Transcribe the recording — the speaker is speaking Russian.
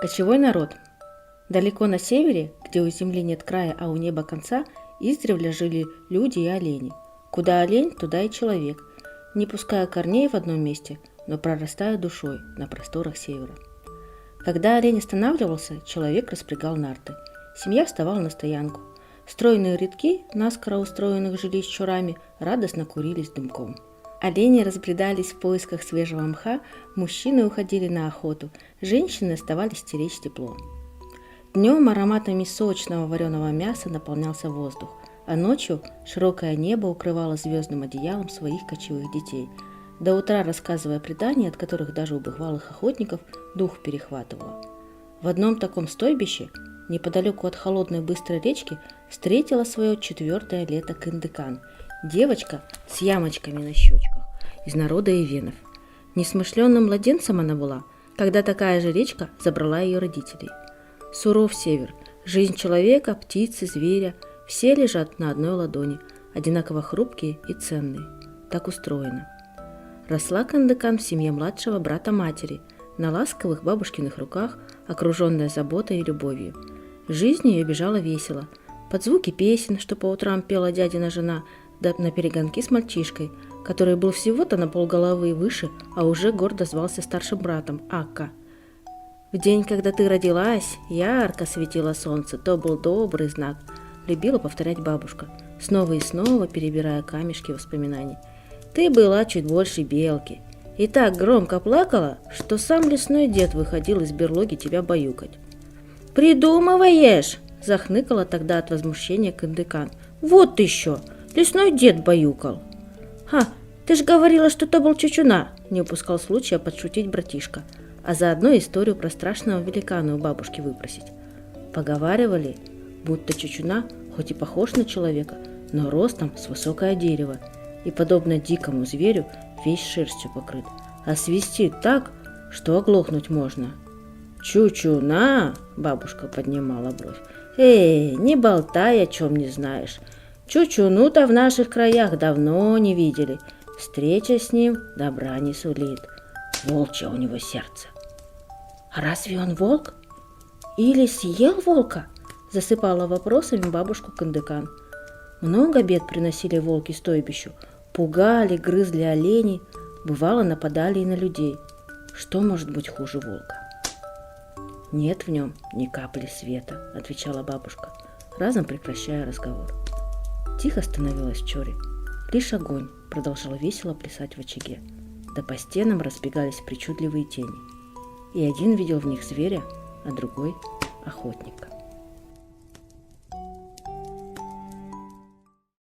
Кочевой народ. Далеко на севере, где у земли нет края, а у неба конца, издревле жили люди и олени. Куда олень, туда и человек, не пуская корней в одном месте, но прорастая душой на просторах севера. Когда олень останавливался, человек распрягал нарты. Семья вставала на стоянку. Стройные рядки, наскоро устроенных жилищ чурами, радостно курились дымком. Олени разбредались в поисках свежего мха, мужчины уходили на охоту, женщины оставались стеречь тепло. Днем ароматами сочного вареного мяса наполнялся воздух, а ночью широкое небо укрывало звездным одеялом своих кочевых детей, до утра рассказывая предания, от которых даже у бывалых охотников дух перехватывало. В одном таком стойбище, неподалеку от холодной быстрой речки, встретила свое 4-е лето Кындыкан, девочка с ямочками на щечках, из народа эвенов. Несмышленным младенцем она была, когда такая же речка забрала ее родителей. Суров север, жизнь человека, птицы, зверя – все лежат на одной ладони, одинаково хрупкие и ценные. Так устроено. Росла Кындыкан в семье младшего брата матери, на ласковых бабушкиных руках, окруженная заботой и любовью. Жизнь ее бежала весело, под звуки песен, что по утрам пела дядина жена, да на перегонки с мальчишкой, который был всего-то на полголовы выше, а уже гордо звался старшим братом Акка. В день, когда ты родилась, ярко светило солнце, то был добрый знак, любила повторять бабушка, снова и снова перебирая камешки воспоминаний. Ты была чуть больше белки и так громко плакала, что сам лесной дед выходил из берлоги тебя баюкать. «Придумываешь!» – захныкала тогда от возмущения Кындыкан. «Вот еще! Лесной дед баюкал!» «Ха, ты ж говорила, что то был чучуна!» – не упускал случая подшутить братишка, а заодно историю про страшного великана у бабушки выпросить. Поговаривали, будто чучуна хоть и похож на человека, но ростом с высокое дерево, и, подобно дикому зверю, весь шерстью покрыт, а свистит так, что оглохнуть можно. «Чучуна!» – бабушка поднимала бровь. «Эй, не болтай, о чем не знаешь. Чучуну-то в наших краях давно не видели. Встреча с ним добра не сулит. Волчье у него сердце». «А разве он волк? Или съел волка?» – засыпала вопросами бабушку Кындыкан. Много бед приносили волки стойбищу. Пугали, грызли оленей, бывало нападали и на людей. Что может быть хуже волка? «Нет в нем ни капли света», – отвечала бабушка, разом прекращая разговор. Тихо становилось в чоре. Лишь огонь продолжал весело плясать в очаге. Да по стенам разбегались причудливые тени. И один видел в них зверя, а другой – охотника.